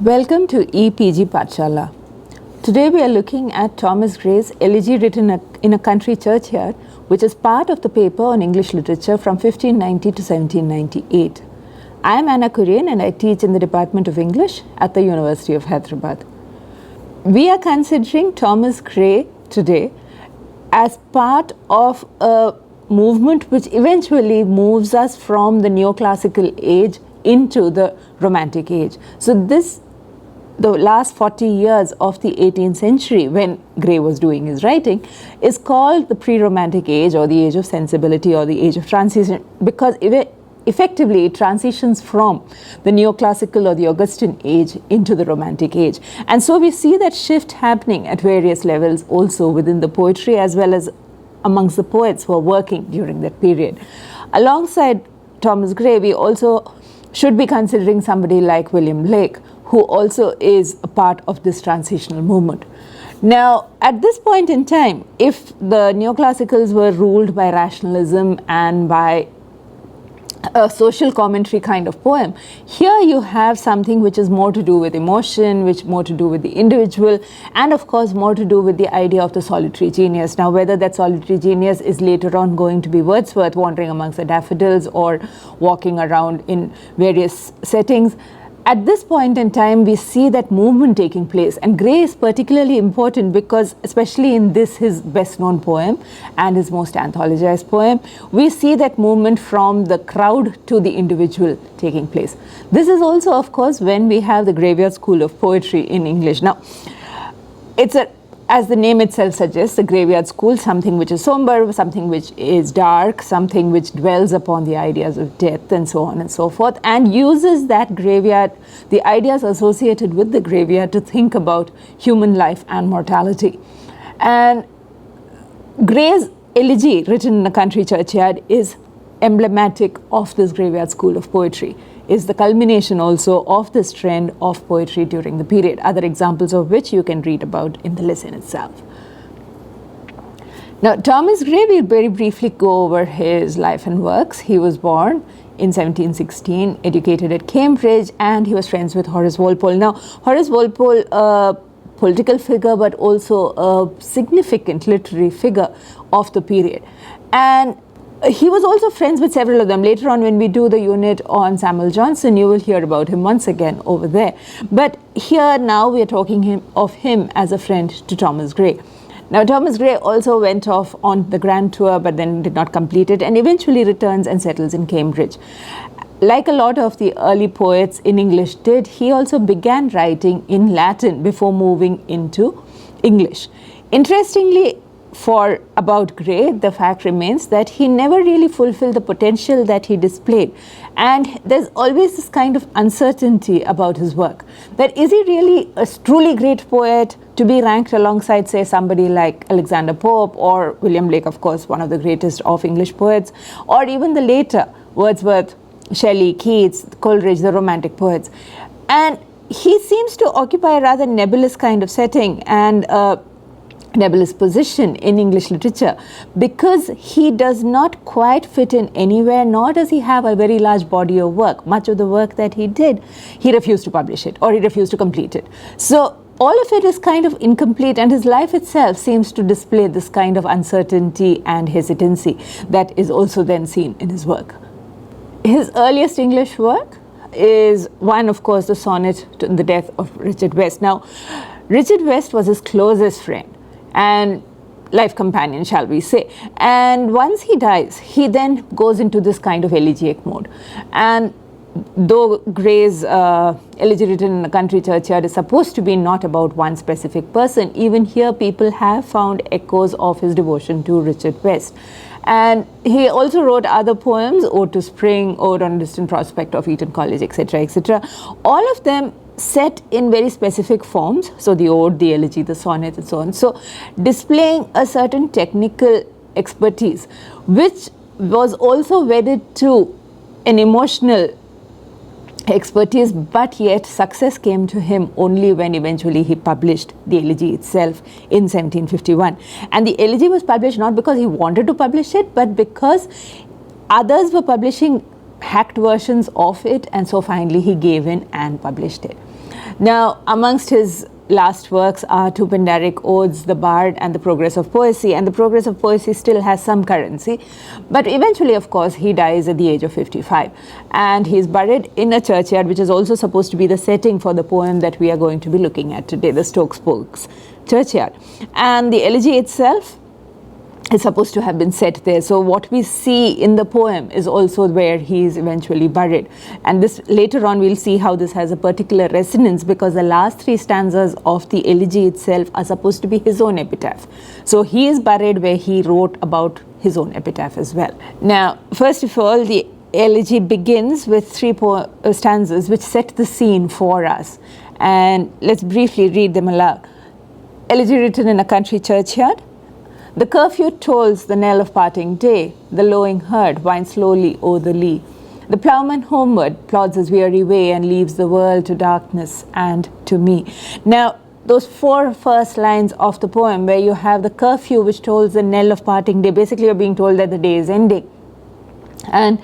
Welcome to EPG Pathshala. Today we are looking at Thomas Gray's Elegy written in a country churchyard, which is part of the paper on English literature from 1590 to 1798. I am Anna Kurian and I teach in the Department of English at the University of Hyderabad. We are considering Thomas Gray today as part of a movement which eventually moves us from the neoclassical age into the Romantic age. So the last 40 years of the 18th century, when Gray was doing his writing, is called the PreRomantic Age, or the Age of Sensibility, or the Age of Transition, because effectively it transitions from the neoclassical or the Augustan age into the Romantic age. And so we see that shift happening at various levels also within the poetry as well as amongst the poets who are working during that period. Alongside Thomas Gray, we also should be considering somebody like William Blake, who also is a part of this transitional movement. Now, at this point in time, if the neoclassicals were ruled by rationalism and by a social commentary kind of poem, here you have something which is more to do with emotion, which more to do with the individual, and of course more to do with the idea of the solitary genius. Now, whether that solitary genius is later on going to be Wordsworth wandering amongst the daffodils or walking around in various settings, at this point in time, we see that movement taking place. And Gray is particularly important because, especially in this, his best-known poem and his most anthologized poem, we see that movement from the crowd to the individual taking place. This is also, of course, when we have the Graveyard School of Poetry in English. Now, as the name itself suggests, the Graveyard School, something which is somber, something which is dark, something which dwells upon the ideas of death and so on and so forth, and uses that graveyard, the ideas associated with the graveyard, to think about human life and mortality. And Gray's Elegy, written in a country churchyard, is emblematic of this Graveyard School of Poetry, is the culmination also of this trend of poetry during the period, other examples of which you can read about in the lesson itself. Now, Thomas Gray, we'll very briefly go over his life and works. He was born in 1716, educated at Cambridge, and he was friends with Horace Walpole. Now, Horace Walpole, a political figure, but also a significant literary figure of the period. And he was also friends with several of them. Later on, when we do the unit on Samuel Johnson, you will hear about him once again over there. But here now we are talking of him as a friend to Thomas Gray. Now, Thomas Gray also went off on the grand tour, but then did not complete it, and eventually returns and settles in Cambridge. Like a lot of the early poets in English did, he also began writing in Latin before moving into English. Interestingly, about Gray, the fact remains that he never really fulfilled the potential that he displayed. And there's always this kind of uncertainty about his work. That is he really a truly great poet to be ranked alongside, say, somebody like Alexander Pope or William Blake, of course, one of the greatest of English poets, or even the later Wordsworth, Shelley, Keats, Coleridge, the Romantic poets. And he seems to occupy a rather nebulous kind of setting and nebulous position in English literature, because he does not quite fit in anywhere, nor does he have a very large body of work. Much of the work that he did, he refused to publish it, or he refused to complete it. So all of it is kind of incomplete, and his life itself seems to display this kind of uncertainty and hesitancy that is also then seen in his work. His earliest English work is one, of course, the sonnet to the death of Richard West. Now, Richard West was his closest friend and life companion, shall we say. And once he dies, he then goes into this kind of elegiac mode. And though Gray's Elegy written in a country churchyard is supposed to be not about one specific person, even here people have found echoes of his devotion to Richard West. And he also wrote other poems, Ode to Spring, Ode on a Distant Prospect of Eton College, etc., etc. All of them set in very specific forms, so the ode, the elegy, the sonnet, and so on. So displaying a certain technical expertise, which was also wedded to an emotional expertise, but yet success came to him only when eventually he published the elegy itself in 1751. And the elegy was published not because he wanted to publish it, but because others were publishing hacked versions of it, and so finally he gave in and published it. Now, amongst his last works are two Pindaric odes, The Bard and The Progress of Poesy, and The Progress of Poesy still has some currency, but eventually, of course, he dies at the age of 55, and he is buried in a churchyard, which is also supposed to be the setting for the poem that we are going to be looking at today, the Stokes churchyard. And the elegy itself is supposed to have been set there. So what we see in the poem is also where he is eventually buried. And this later on we'll see how this has a particular resonance, because the last three stanzas of the elegy itself are supposed to be his own epitaph. So he is buried where he wrote about his own epitaph as well. Now, first of all, the elegy begins with three stanzas which set the scene for us. And let's briefly read them aloud. Elegy written in a country churchyard. The curfew tolls the knell of parting day. The lowing herd winds slowly o'er the lea. The ploughman homeward plods his weary way and leaves the world to darkness and to me. Now, those four first lines of the poem, where you have the curfew which tolls the knell of parting day, basically you're being told that the day is ending. And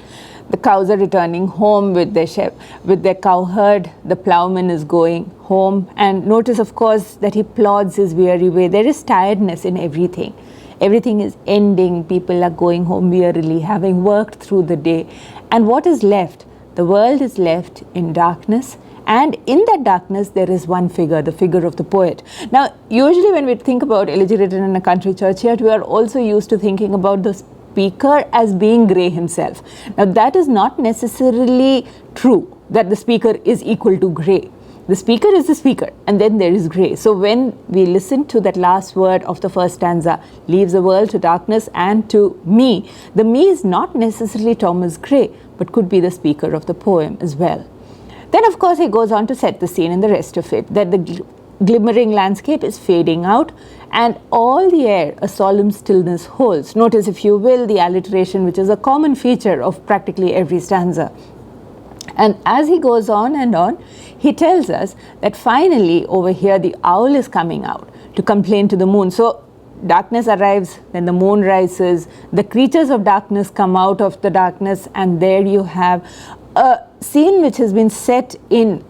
the cows are returning home with their cow herd. The ploughman is going home. And notice, of course, that he plods his weary way. There is tiredness in everything. Everything is ending. People are going home wearily, having worked through the day. And what is left? The world is left in darkness. And in that darkness, there is one figure, the figure of the poet. Now, usually when we think about elegy written in a country churchyard, we are also used to thinking about the speaker as being grey himself. Now, that is not necessarily true, that the speaker is equal to grey. The speaker is the speaker, and then there is grey. So when we listen to that last word of the first stanza, leaves the world to darkness and to me, the me is not necessarily Thomas Gray, but could be the speaker of the poem as well. Then, of course, he goes on to set the scene in the rest of it, that the glimmering landscape is fading out, and all the air a solemn stillness holds. Notice, if you will, the alliteration, which is a common feature of practically every stanza. And as he goes on and on, he tells us that finally over here the owl is coming out to complain to the moon. So darkness arrives, then the moon rises, the creatures of darkness come out of the darkness, and there you have a scene which has been set in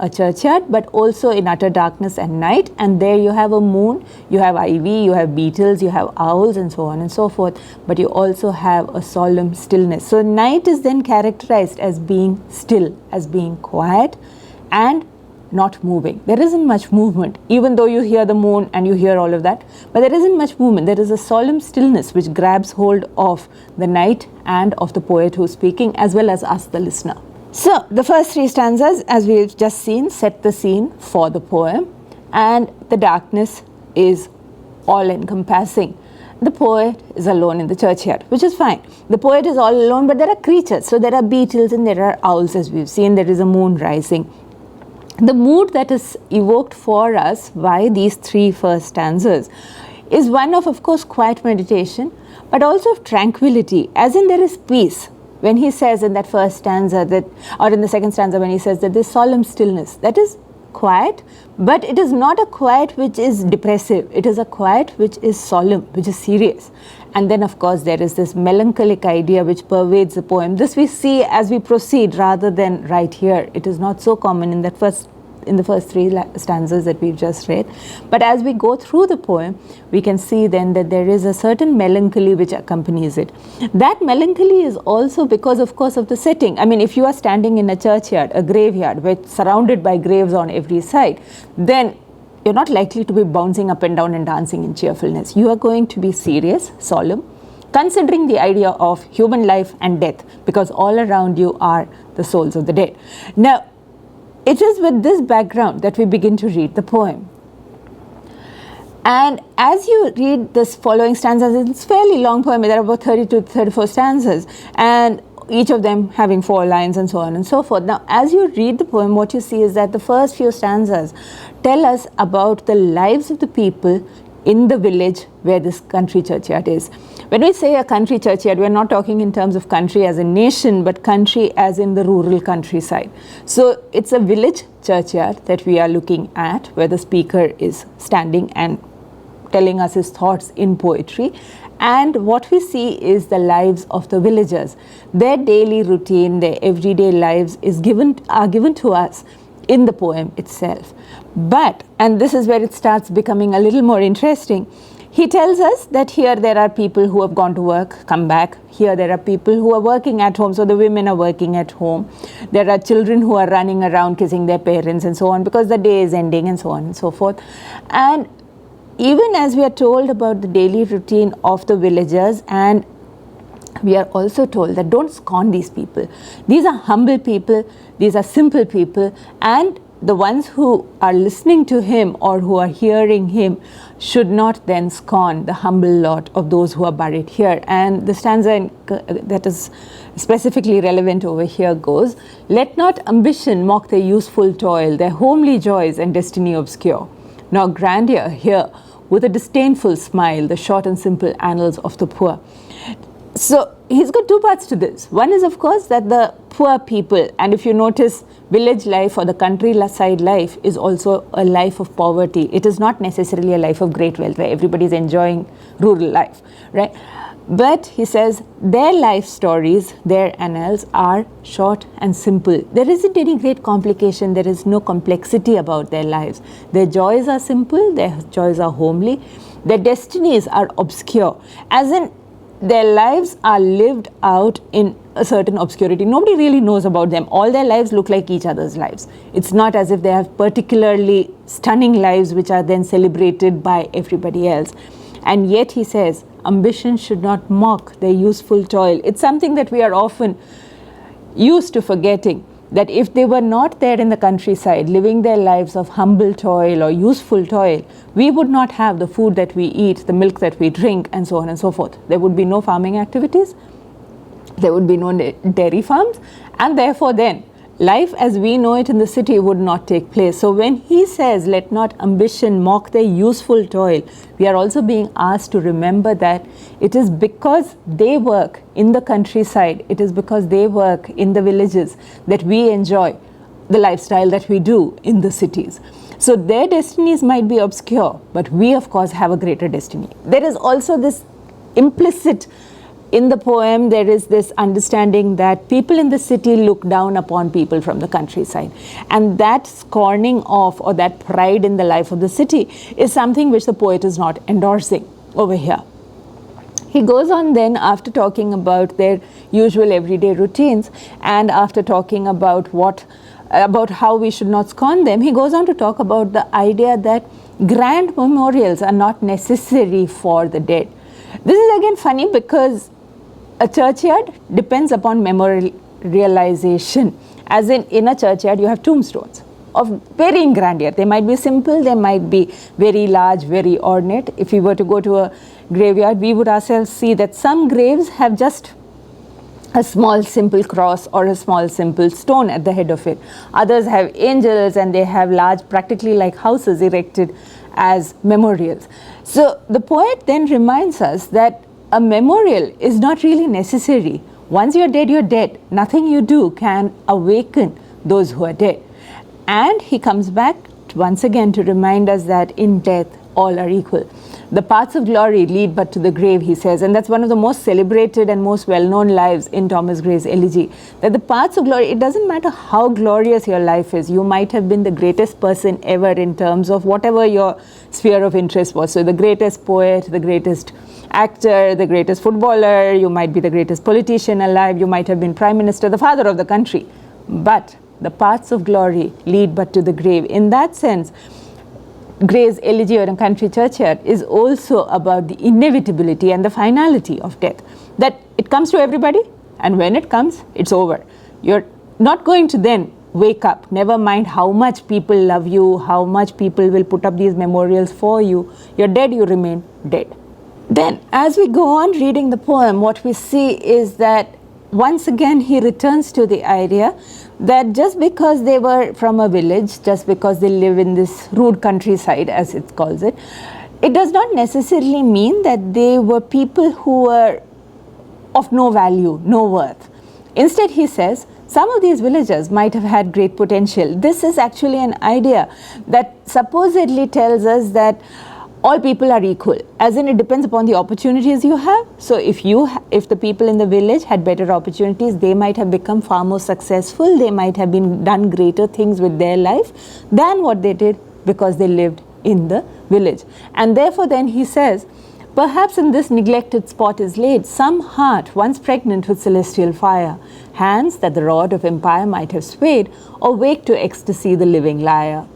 a churchyard, but also in utter darkness and night. And there you have a moon, you have ivy, you have beetles, you have owls, and so on and so forth. But you also have a solemn stillness. So night is then characterized as being still, as being quiet and not moving. There isn't much movement, even though you hear the moon and you hear all of that, but there isn't much movement. There is a solemn stillness which grabs hold of the night and of the poet who's speaking, as well as us, the listener. So the first three stanzas, as we've just seen, set the scene for the poem, and the darkness is all encompassing. The poet is alone in the churchyard, which is fine. The poet is all alone, but there are creatures. So there are beetles and there are owls, as we've seen. There is a moon rising. The mood that is evoked for us by these three first stanzas is one of course, quiet meditation, but also of tranquility, as in there is peace. When he says in that first stanza that, or in the second stanza when he says that this solemn stillness, that is quiet, but it is not a quiet which is depressive. It is a quiet which is solemn, which is serious. And then, of course, there is this melancholic idea which pervades the poem. This we see as we proceed rather than right here. It is not so common in the first three stanzas that we've just read. But as we go through the poem, we can see then that there is a certain melancholy which accompanies it. That melancholy is also because, of course, of the setting. I mean, if you are standing in a churchyard, a graveyard, which surrounded by graves on every side, then you're not likely to be bouncing up and down and dancing in cheerfulness. You are going to be serious, solemn, considering the idea of human life and death, because all around you are the souls of the dead. Now, it is with this background that we begin to read the poem. And as you read this following stanzas, it's a fairly long poem. There are about 30 to 34 stanzas, and each of them having 4 lines and so on and so forth. Now, as you read the poem, what you see is that the first few stanzas tell us about the lives of the people in the village where this country churchyard is. When we say a country churchyard, we're not talking in terms of country as a nation, but country as in the rural countryside. So it's a village churchyard that we are looking at, where the speaker is standing and telling us his thoughts in poetry. And what we see is the lives of the villagers. Their daily routine, their everyday lives are given to us in the poem itself. But, and this is where it starts becoming a little more interesting, he tells us that here there are people who have gone to work, come back. Here there are people who are working at home, so the women are working at home. There are children who are running around kissing their parents and so on because the day is ending and so on and so forth. And even as we are told about the daily routine of the villagers, and we are also told that don't scorn these people. These are humble people, these are simple people, and the ones who are listening to him or who are hearing him should not then scorn the humble lot of those who are buried here. And the stanza that is specifically relevant over here goes, let not ambition mock their useful toil, their homely joys and destiny obscure, nor grandeur hear with a disdainful smile the short and simple annals of the poor. So he's got two parts to this. One is, of course, that the poor people, and if you notice, village life or the countryside life is also a life of poverty. It is not necessarily a life of great wealth where everybody is enjoying rural life, right? But he says their life stories, their annals are short and simple. There isn't any great complication. There is no complexity about their lives. Their joys are simple. Their joys are homely. Their destinies are obscure, as in their lives are lived out in a certain obscurity. Nobody really knows about them. All their lives look like each other's lives. It's not as if they have particularly stunning lives which are then celebrated by everybody else. And yet he says, ambition should not mock their useful toil. It's something that we are often used to forgetting, that if they were not there in the countryside living their lives of humble toil or useful toil, we would not have the food that we eat, the milk that we drink, and so on and so forth. There would be no farming activities, there would be no dairy farms, and therefore then life as we know it in the city would not take place. So when he says, let not ambition mock their useful toil, we are also being asked to remember that it is because they work in the countryside, it is because they work in the villages that we enjoy the lifestyle that we do in the cities. So their destinies might be obscure, but we of course have a greater destiny. There is also this implicit in the poem, there is this understanding that people in the city look down upon people from the countryside. And that scorning of, or that pride in the life of the city, is something which the poet is not endorsing over here. He goes on then, after talking about their usual everyday routines, and after talking about how we should not scorn them, he goes on to talk about the idea that grand memorials are not necessary for the dead. This is again funny because a churchyard depends upon memorialization. As in a churchyard, you have tombstones of varying grandeur. They might be simple, they might be very large, very ornate. If we were to go to a graveyard, we would ourselves see that some graves have just a small simple cross or a small simple stone at the head of it. Others have angels, and they have large, practically like houses erected as memorials. So the poet then reminds us that a memorial is not really necessary. Once you're dead, you're dead. Nothing you do can awaken those who are dead. And he comes back once again to remind us that in death, all are equal. The paths of glory lead but to the grave, he says, and that's one of the most celebrated and most well-known lives in Thomas Gray's Elegy, that the paths of glory, it doesn't matter how glorious your life is. You might have been the greatest person ever in terms of whatever your sphere of interest was. So the greatest poet, the greatest actor, the greatest footballer, you might be the greatest politician alive, you might have been prime minister, the father of the country. But the paths of glory lead but to the grave. In that sense, Gray's Elegy or a Country Churchyard is also about the inevitability and the finality of death. That it comes to everybody, and when it comes, it's over. You're not going to then wake up, never mind how much people love you, how much people will put up these memorials for you. You're dead, you remain dead. Then, as we go on reading the poem, what we see is that once again he returns to the idea that just because they were from a village, just because they live in this rude countryside, as it calls it, it does not necessarily mean that they were people who were of no value, no worth. Instead, he says, some of these villagers might have had great potential. This is actually an idea that supposedly tells us that all people are equal, as in it depends upon the opportunities you have. So if the people in the village had better opportunities, they might have become far more successful, they might have done greater things with their life than what they did because they lived in the village. And therefore then he says, perhaps in this neglected spot is laid some heart once pregnant with celestial fire, hands that the rod of empire might have swayed, or wake to ecstasy the living lyre.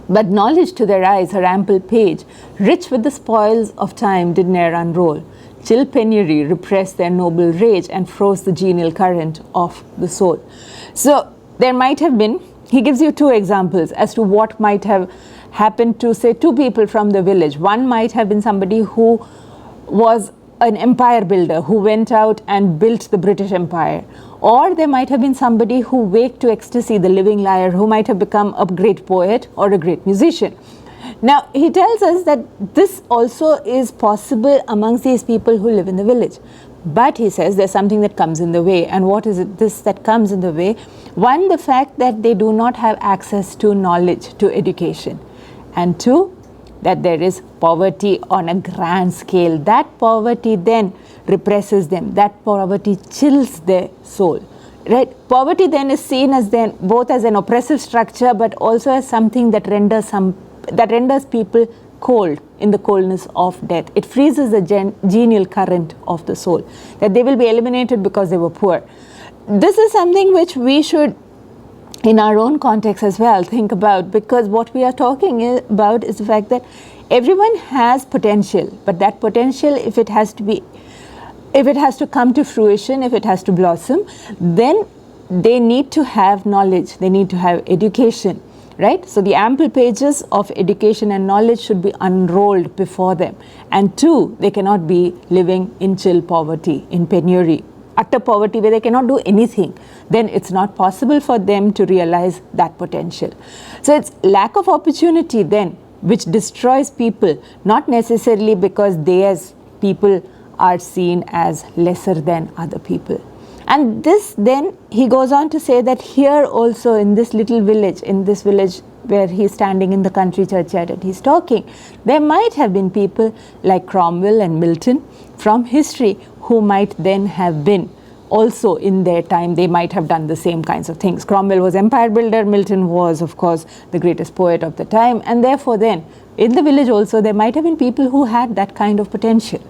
But knowledge to their eyes, her ample page, rich with the spoils of time, did ne'er unroll. Chill penury repressed their noble rage and froze the genial current of the soul. So there might have been, he gives you two examples as to what might have happened to, say, two people from the village. One might have been somebody who was an empire builder, who went out and built the British Empire. Or there might have been somebody who waked to ecstasy the living lyre, who might have become a great poet or a great musician. Now, he tells us that this also is possible amongst these people who live in the village. But he says there's something that comes in the way. And what is it, this that comes in the way? One, the fact that they do not have access to knowledge, to education. And two, that there is poverty on a grand scale. That poverty then represses them. That poverty chills their soul. Right? Poverty then is seen as then both as an oppressive structure, but also as something that renders people cold in the coldness of death. It freezes the genial current of the soul. That they will be eliminated because they were poor. This is something which we should, in our own context as well, think about, because what we are talking about is the fact that everyone has potential, but that potential, if it has to come to fruition, if it has to blossom, then they need to have knowledge, they need to have education, right? So the ample pages of education and knowledge should be unrolled before them. And two, they cannot be living in chill poverty, in penury, utter poverty where they cannot do anything. Then it's not possible for them to realize that potential. So it's lack of opportunity then which destroys people, not necessarily because they as people are seen as lesser than other people. And this then, he goes on to say that here also in this little village, in this village where he's standing in the country churchyard and he's talking, there might have been people like Cromwell and Milton from history who might then have been also in their time, they might have done the same kinds of things. Cromwell was empire builder, Milton was of course the greatest poet of the time, and therefore then in the village also there might have been people who had that kind of potential.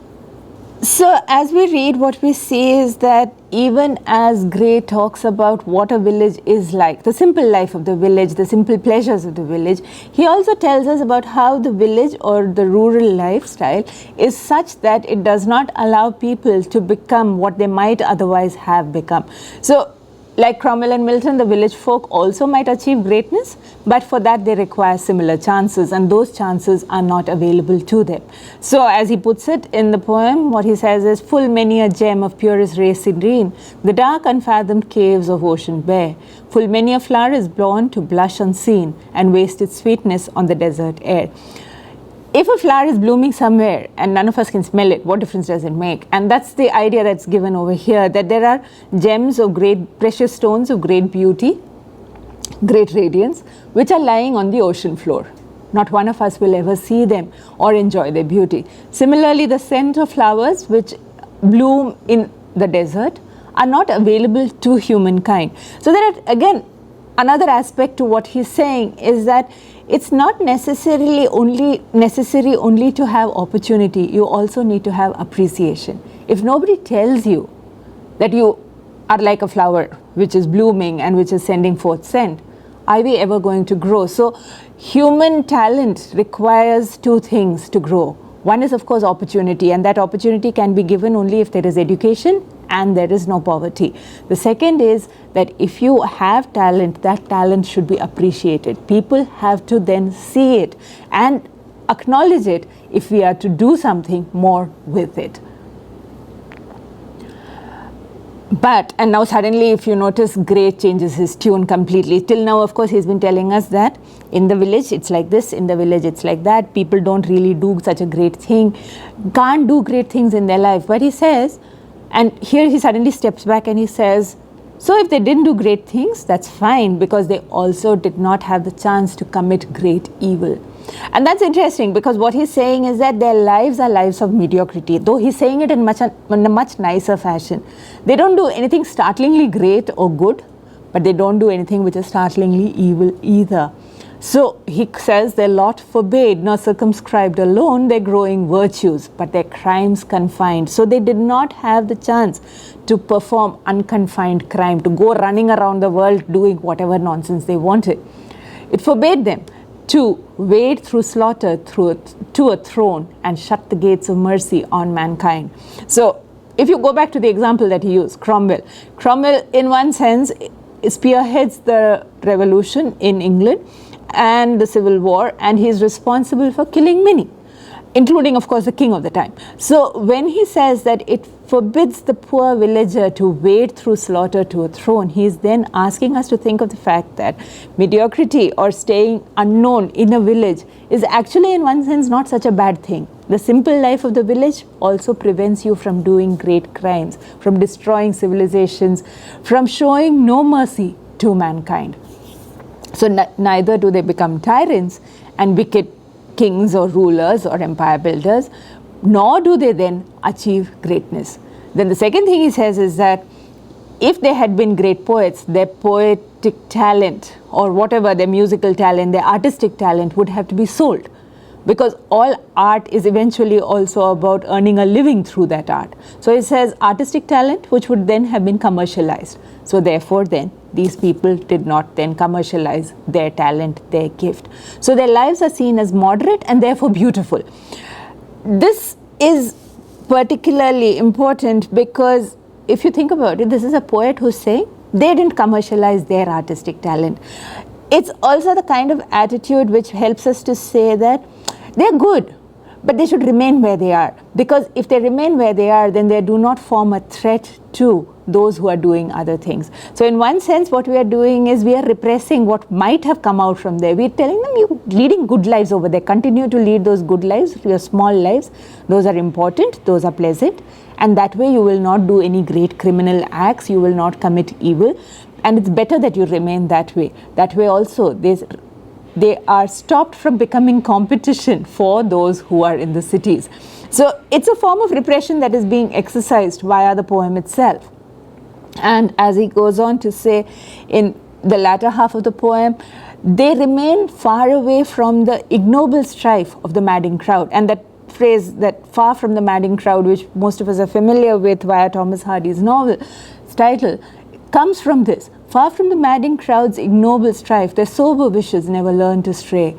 So as we read, what we see is that even as Gray talks about what a village is like, the simple life of the village, the simple pleasures of the village, he also tells us about how the village or the rural lifestyle is such that it does not allow people to become what they might otherwise have become. So like Cromwell and Milton, the village folk also might achieve greatness, but for that they require similar chances, and those chances are not available to them. So as he puts it in the poem, what he says is, full many a gem of purest ray serene, the dark unfathomed caves of ocean bare, full many a flower is born to blush unseen, and waste its sweetness on the desert air. If a flower is blooming somewhere and none of us can smell it, what difference does it make? And that's the idea that's given over here, that there are gems of great, precious stones of great beauty, great radiance, which are lying on the ocean floor. Not one of us will ever see them or enjoy their beauty. Similarly, the scent of flowers which bloom in the desert are not available to humankind. So there are, again, another aspect to what he's saying is that it's not necessary only to have opportunity. You also need to have appreciation. If nobody tells you that you are like a flower which is blooming and which is sending forth scent, are we ever going to grow? So human talent requires two things to grow. One is of course opportunity, and that opportunity can be given only if there is education and there is no poverty. The second is that if you have talent, that talent should be appreciated. People have to then see it and acknowledge it if we are to do something more with it. But, and now suddenly if you notice, Gray changes his tune completely. Till now, of course, he's been telling us that in the village it's like this, in the village it's like that. People don't really do such a great thing, can't do great things in their life. But he says, and here he suddenly steps back and he says, So if they didn't do great things, that's fine, because they also did not have the chance to commit great evil. And that's interesting, because what he's saying is that their lives are lives of mediocrity, though he's saying it in a much nicer fashion. They don't do anything startlingly great or good, but they don't do anything which is startlingly evil either. So he says their lot forbade, nor circumscribed alone their growing virtues, but their crimes confined. So they did not have the chance to perform unconfined crime, to go running around the world doing whatever nonsense they wanted. It forbade them to wade through slaughter to a throne and shut the gates of mercy on mankind. So if you go back to the example that he used, Cromwell in one sense spearheads the revolution in England and the Civil War, and he is responsible for killing many, including, of course, the king of the time. So when he says that it forbids the poor villager to wade through slaughter to a throne, he is then asking us to think of the fact that mediocrity or staying unknown in a village is actually, in one sense, not such a bad thing. The simple life of the village also prevents you from doing great crimes, from destroying civilizations, from showing no mercy to mankind. So neither do they become tyrants and wicked kings or rulers or empire builders, nor do they then achieve greatness. Then the second thing he says is that if they had been great poets, their poetic talent or whatever, their musical talent, their artistic talent would have to be sold, because all art is eventually also about earning a living through that art. So he says artistic talent, which would then have been commercialized. So therefore then these people did not then commercialize their talent, their gift. So their lives are seen as moderate and therefore beautiful. This is particularly important because if you think about it, this is a poet who's saying they didn't commercialize their artistic talent. It's also the kind of attitude which helps us to say that they're good, but they should remain where they are. Because if they remain where they are, then they do not form a threat to those who are doing other things. So in one sense, what we are doing is we are repressing what might have come out from there. We're telling them, you're leading good lives over there. Continue to lead those good lives, your small lives. Those are important, those are pleasant. And that way you will not do any great criminal acts, you will not commit evil. And it's better that you remain that way. That way also, they are stopped from becoming competition for those who are in the cities. So it's a form of repression that is being exercised via the poem itself. And as he goes on to say in the latter half of the poem, they remain far away from the ignoble strife of the madding crowd. And that phrase, that far from the madding crowd, which most of us are familiar with via Thomas Hardy's novel title, comes from this. Far from the madding crowd's ignoble strife, their sober wishes never learned to stray.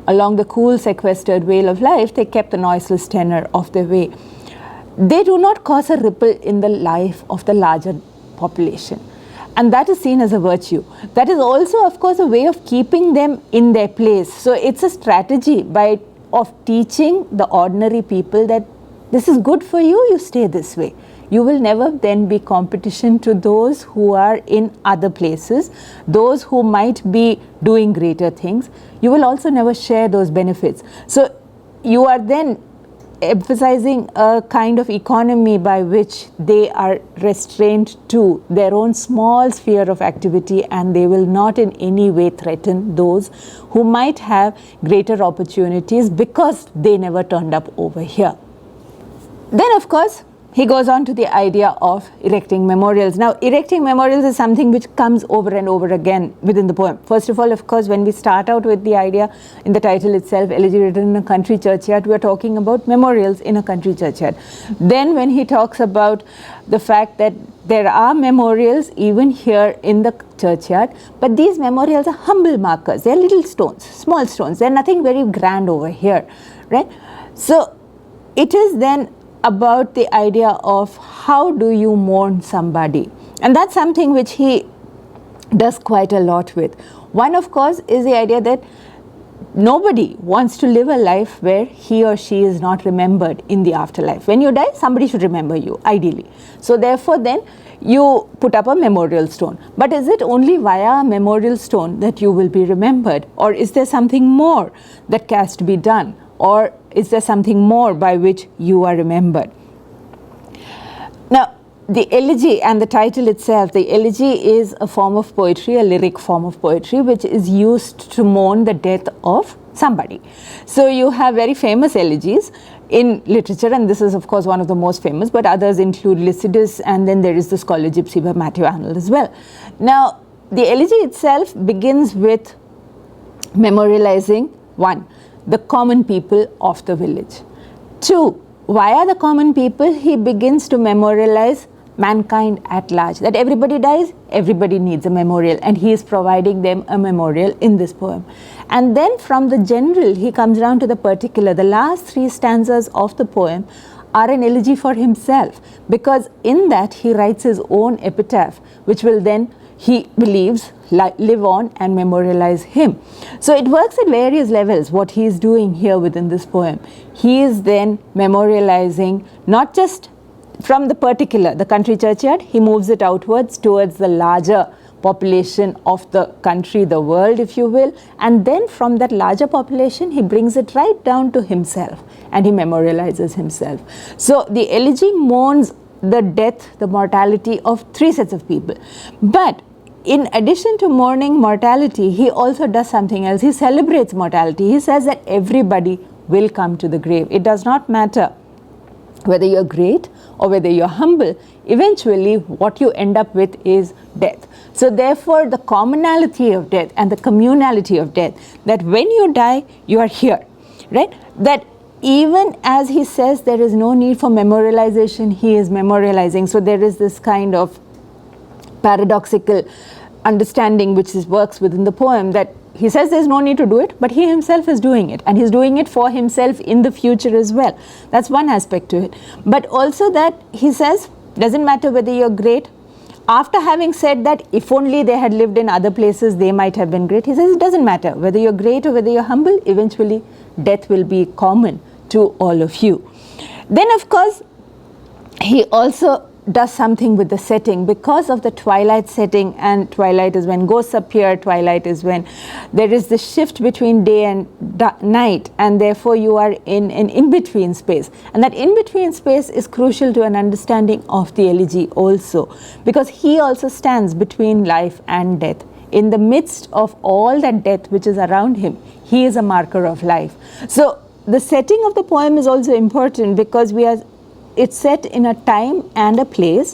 Along the cool, sequestered vale of life, they kept the noiseless tenor of their way. They do not cause a ripple in the life of the larger population. And that is seen as a virtue. That is also, of course, a way of keeping them in their place. So it's a strategy of teaching the ordinary people that this is good for you, you stay this way. You will never then be competition to those who are in other places, those who might be doing greater things. You will also never share those benefits. So you are then emphasizing a kind of economy by which they are restrained to their own small sphere of activity, and they will not in any way threaten those who might have greater opportunities because they never turned up over here. Then, of course, he goes on to the idea of erecting memorials. Now, erecting memorials is something which comes over and over again within the poem. First of all, of course, when we start out with the idea in the title itself, Elegy written in a country churchyard, we are talking about memorials in a country churchyard. Then when he talks about the fact that there are memorials even here in the churchyard, but these memorials are humble markers. They are little stones, small stones. They are nothing very grand over here, right? So it is then about the idea of how do you mourn somebody, and that's something which he does quite a lot with. One, of course, is the idea that nobody wants to live a life where he or she is not remembered in the afterlife. When you die, somebody should remember you, ideally. So therefore then you put up a memorial stone. But is it only via a memorial stone that you will be remembered, or is there something more that has to be done? Or is there something more by which you are remembered? Now, the elegy and the title itself, the elegy is a form of poetry, a lyric form of poetry, which is used to mourn the death of somebody. So you have very famous elegies in literature, and this is of course one of the most famous, but others include Lycidas, and then there is the Scholar Gypsy by Matthew Arnold as well. Now, the elegy itself begins with memorializing, one, the common people of the village. Two, via the common people, he begins to memorialize mankind at large, that everybody dies, everybody needs a memorial, and he is providing them a memorial in this poem. And then from the general, he comes down to the particular. The last three stanzas of the poem are an elegy for himself, because in that he writes his own epitaph, which will then, he believes, live on and memorialize him. So it works at various levels, what he is doing here within this poem. He is then memorializing not just from the particular, the country churchyard, he moves it outwards towards the larger population of the country, the world, if you will, and then from that larger population, he brings it right down to himself, and he memorializes himself. So the elegy mourns the death, the mortality of three sets of people. But in addition to mourning mortality, he also does something else. He celebrates mortality. He says that everybody will come to the grave. It does not matter whether you're great or whether you're humble. Eventually, what you end up with is death. So therefore, the commonality of death and the communality of death, that when you die, you are here, right? That even as he says there is no need for memorialization, he is memorializing. So there is this kind of paradoxical understanding which works within the poem, that he says there's no need to do it, but he himself is doing it, and he's doing it for himself in the future as well. That's one aspect to it. But also that he says, doesn't matter whether you're great. After having said that, if only they had lived in other places, they might have been great. He says it doesn't matter whether you're great or whether you're humble, eventually death will be common to all of you. Then of course, he also does something with the setting, because of the twilight setting, and twilight is when ghosts appear, twilight is when there is the shift between day and night, and therefore you are in an in-between space, and that in-between space is crucial to an understanding of the elegy also, because he also stands between life and death. In the midst of all that death which is around him, he is a marker of life. So the setting of the poem is also important, because it's set in a time and a place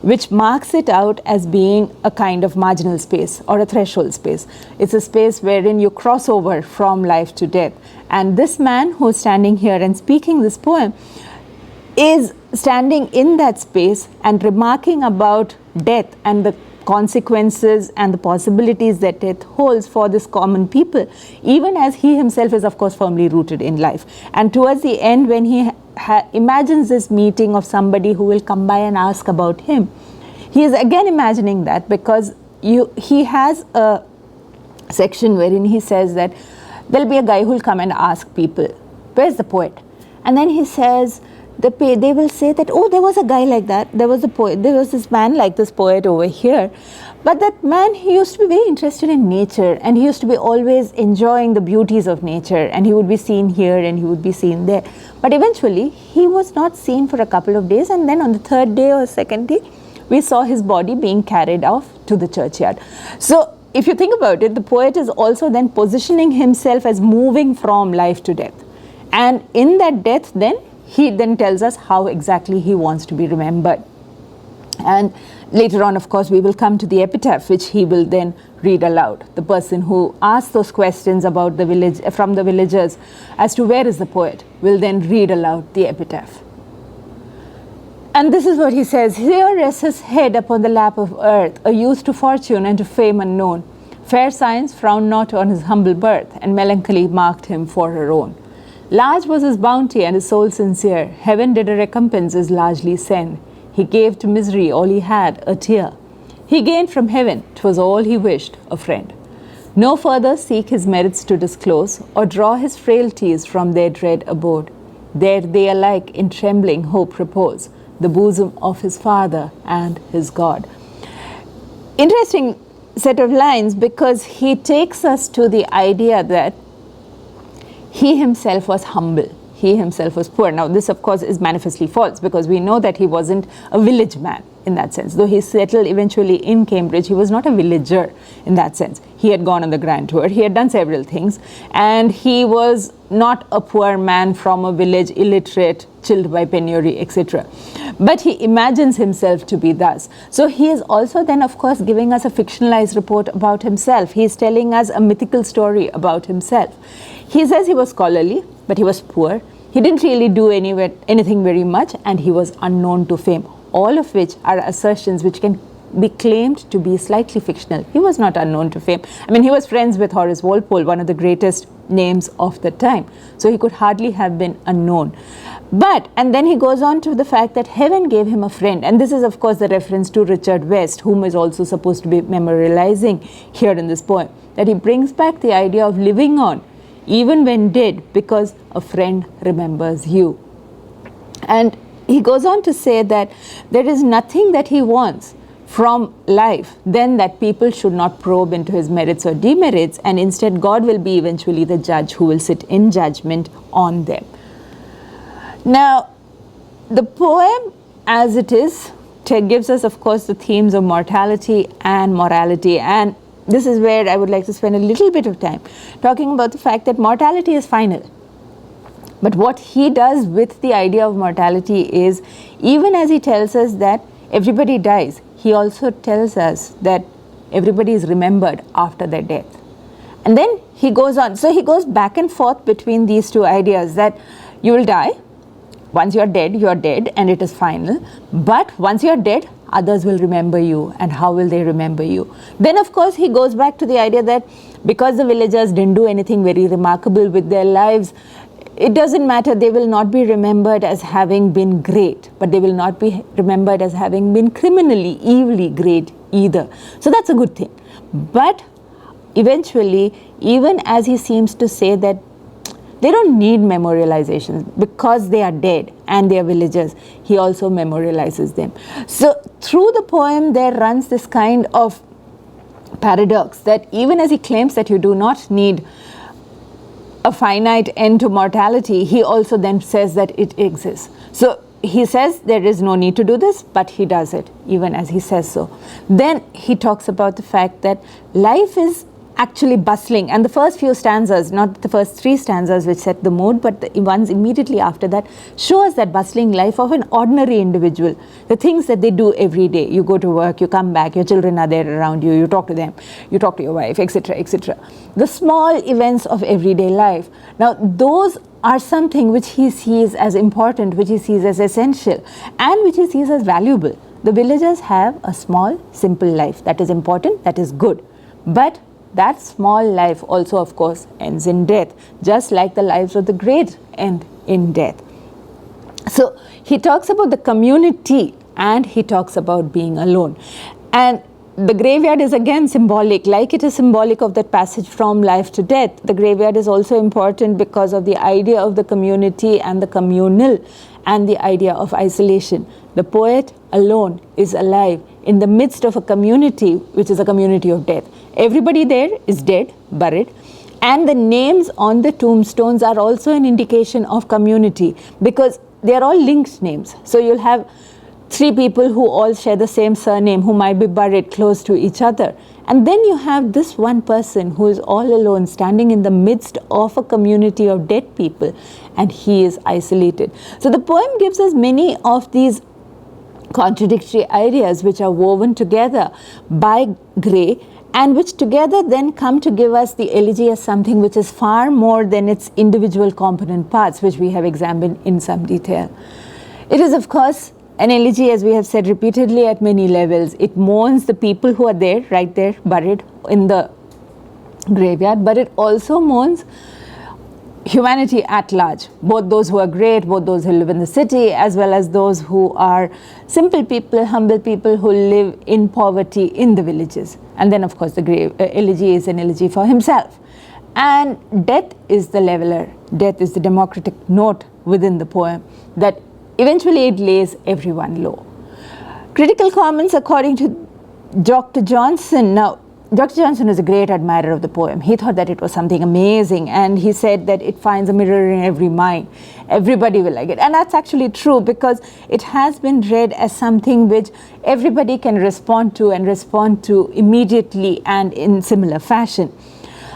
which marks it out as being a kind of marginal space or a threshold space. It's a space wherein you cross over from life to death. And this man who's standing here and speaking this poem is standing in that space and remarking about death and the consequences and the possibilities that death holds for this common people, even as he himself is of course firmly rooted in life. And towards the end, when he imagines this meeting of somebody who will come by and ask about him, he is again imagining that, because he has a section wherein he says that there'll be a guy who will come and ask people, where's the poet? And then he says, they will say that, oh, there was a guy like that, there was a poet, there was this man like this poet over here. But that man, he used to be very interested in nature, and he used to be always enjoying the beauties of nature, and he would be seen here and he would be seen there. But eventually, he was not seen for a couple of days, and then on the third day or second day, we saw his body being carried off to the churchyard. So if you think about it, the poet is also then positioning himself as moving from life to death. And in that death then, he then tells us how exactly he wants to be remembered. And later on, of course, we will come to the epitaph, which he will then read aloud. The person who asked those questions about the village, from the villagers, as to where is the poet, will then read aloud the epitaph. And this is what he says: here rests his head upon the lap of earth, a youth to fortune and to fame unknown. Fair science frowned not on his humble birth, and melancholy marked him for her own. Large was his bounty and his soul sincere. Heaven did a recompense as largely send. He gave to misery all he had, a tear. He gained from heaven, 'twas all he wished, a friend. No further seek his merits to disclose, or draw his frailties from their dread abode. There they alike in trembling hope repose, the bosom of his Father and his God. Interesting set of lines, because he takes us to the idea that he himself was humble. He himself was poor. Now, this, of course, is manifestly false, because we know that he wasn't a village man. in that sense. Though he settled eventually in Cambridge, he was not a villager in that sense. He had gone on the grand tour, he had done several things, and he was not a poor man from a village, illiterate, chilled by penury, etc. But he imagines himself to be thus. So he is also then, of course, giving us a fictionalized report about himself. He is telling us a mythical story about himself. He says he was scholarly, but he was poor. He didn't really do anything very much, and he was unknown to fame. All of which are assertions which can be claimed to be slightly fictional. He was not unknown to fame. I mean, he was friends with Horace Walpole, one of the greatest names of the time. So he could hardly have been unknown. But, and then he goes on to the fact that heaven gave him a friend. And this is, of course, the reference to Richard West, whom is also supposed to be memorializing here in this poem. That he brings back the idea of living on, even when dead, because a friend remembers you. And he goes on to say that there is nothing that he wants from life, then that people should not probe into his merits or demerits, and instead God will be eventually the judge who will sit in judgment on them. Now, the poem as it is gives us, of course, the themes of mortality and morality, and this is where I would like to spend a little bit of time talking about the fact that mortality is final. But what he does with the idea of mortality is, even as he tells us that everybody dies, he also tells us that everybody is remembered after their death. And then he goes on. So he goes back and forth between these two ideas that you will die. Once you are dead and it is final. But once you are dead, others will remember you. And how will they remember you? Then, of course, he goes back to the idea that because the villagers didn't do anything very remarkable with their lives, it doesn't matter, they will not be remembered as having been great, but they will not be remembered as having been criminally, evilly great either. So that's a good thing. But eventually, even as he seems to say that they don't need memorializations because they are dead and they are villagers, he also memorializes them. So through the poem, there runs this kind of paradox that even as he claims that you do not need a finite end to mortality, he also then says that it exists. So he says there is no need to do this, but he does it, even as he says so. Then he talks about the fact that life is actually bustling, and the first few stanzas, not the first three stanzas which set the mood, but the ones immediately after that show us that bustling life of an ordinary individual, the things that they do every day. You go to work, you come back, your children are there around you, you talk to them, you talk to your wife, etc., etc. The small events of everyday life. Now those are something which he sees as important, which he sees as essential, and which he sees as valuable. The villagers have a small, simple life that is important, that is good. But that small life also, of course, ends in death, just like the lives of the great end in death. So he talks about the community and he talks about being alone. And the graveyard is again symbolic, like it is symbolic of that passage from life to death. The graveyard is also important because of the idea of the community and the communal and the idea of isolation. The poet alone is alive in the midst of a community which is a community of death. Everybody there is dead, buried, and the names on the tombstones are also an indication of community because they are all linked names. So you'll have three people who all share the same surname who might be buried close to each other. And then you have this one person who is all alone standing in the midst of a community of dead people, and he is isolated. So the poem gives us many of these contradictory ideas which are woven together by Gray, and which together then come to give us the elegy as something which is far more than its individual component parts, which we have examined in some detail. It is, of course, an elegy, as we have said repeatedly, at many levels. It mourns the people who are there, right there, buried in the graveyard, but it also mourns humanity at large, both those who are great, both those who live in the city, as well as those who are simple people, humble people who live in poverty in the villages. And then, of course, the elegy is an elegy for himself. And death is the leveler, death is the democratic note within the poem, that eventually it lays everyone low. Critical comments according to Dr. Johnson. Now, Dr. Johnson was a great admirer of the poem. He thought that it was something amazing, and he said that it finds a mirror in every mind. Everybody will like it. And that's actually true, because it has been read as something which everybody can respond to immediately and in similar fashion.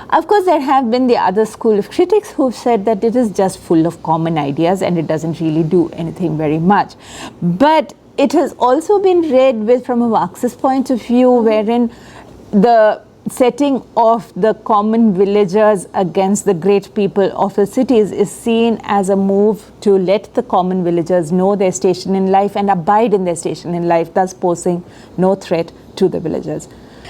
Of course, there have been the other school of critics who've said that it is just full of common ideas and it doesn't really do anything very much. But it has also been read from a Marxist point of view, wherein the setting of the common villagers against the great people of the cities is seen as a move to let the common villagers know their station in life and abide in their station in life, thus posing no threat to the villagers.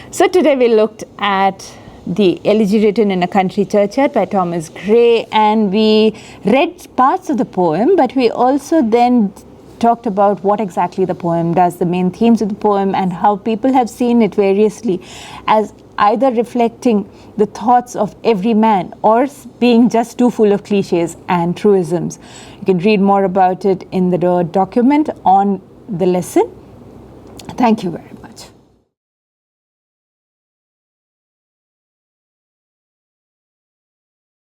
So today we looked at the Elegy written in a country churchyard by Thomas Gray, and we read parts of the poem, but we also then talked about what exactly the poem does, the main themes of the poem, and how people have seen it variously as either reflecting the thoughts of every man or being just too full of cliches and truisms. You can read more about it in the document on the lesson. Thank you very much.